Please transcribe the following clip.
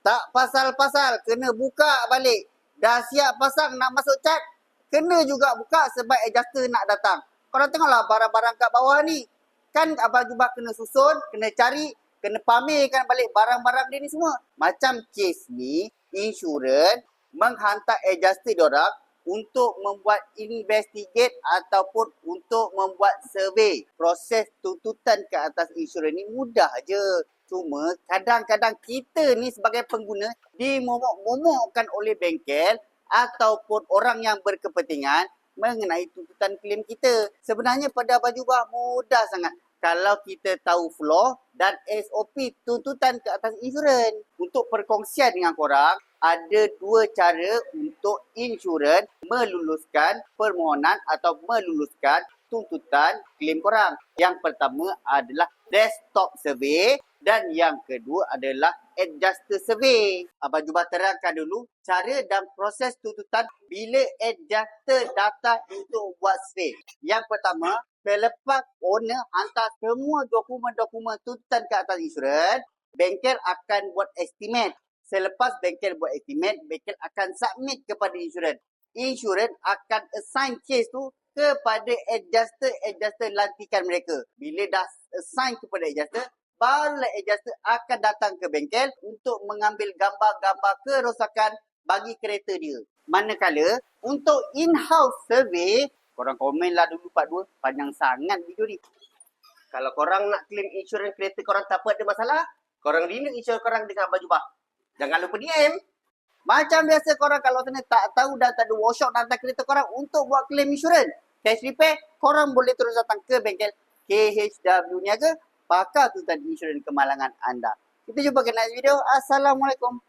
Tak pasal-pasal, kena buka balik. Dah siap pasang nak masuk cat, kena juga buka sebab adjuster nak datang. Korang tengoklah barang-barang kat bawah ni. Kan Abang Jubah kena susun, kena cari, kena pamerkan balik barang-barang dia ni semua. Macam kes ni, insurans menghantar adjuster diorang untuk membuat investigate ataupun untuk membuat survey. Proses tuntutan ke atas insurans ni mudah je. Cuma kadang-kadang kita ni sebagai pengguna dimomok-momokkan oleh bengkel ataupun orang yang berkepentingan mengenai tuntutan klaim kita. Sebenarnya pada Abang Jubah mudah sangat. Kalau kita tahu flow dan SOP tuntutan ke atas insurans. Untuk perkongsian dengan korang, ada dua cara untuk insurans meluluskan permohonan atau meluluskan tuntutan klaim korang. Yang pertama adalah desktop survey dan yang kedua adalah adjuster survey. Abang Jubah terangkan dulu cara dan proses tuntutan bila adjuster datang untuk buat survey. Yang pertama, selepas owner hantar semua dokumen-dokumen tuntutan ke atas insurans, bengkel akan buat estimate. Selepas bengkel buat estimate, bengkel akan submit kepada insurans. Insurans akan assign case tu kepada adjuster lantikan mereka. Bila dah assign kepada adjuster, barulah adjuster akan datang ke bengkel untuk mengambil gambar-gambar kerosakan bagi kereta dia. Manakala untuk in-house survey, korang komen lah dulu part 2. Panjang sangat video ni. Kalau korang nak claim insurans kereta korang tak apa ada masalah, korang renew insurans korang dengan Abang Jubah. Jangan lupa DM. Macam biasa korang kalau sana tak tahu dan tak ada workshop datang kereta korang untuk buat claim insurans, cash repair, korang boleh terus datang ke bengkel KHW Niaga, pakar tuntutan insurans kemalangan anda. Kita jumpa ke next video. Assalamualaikum.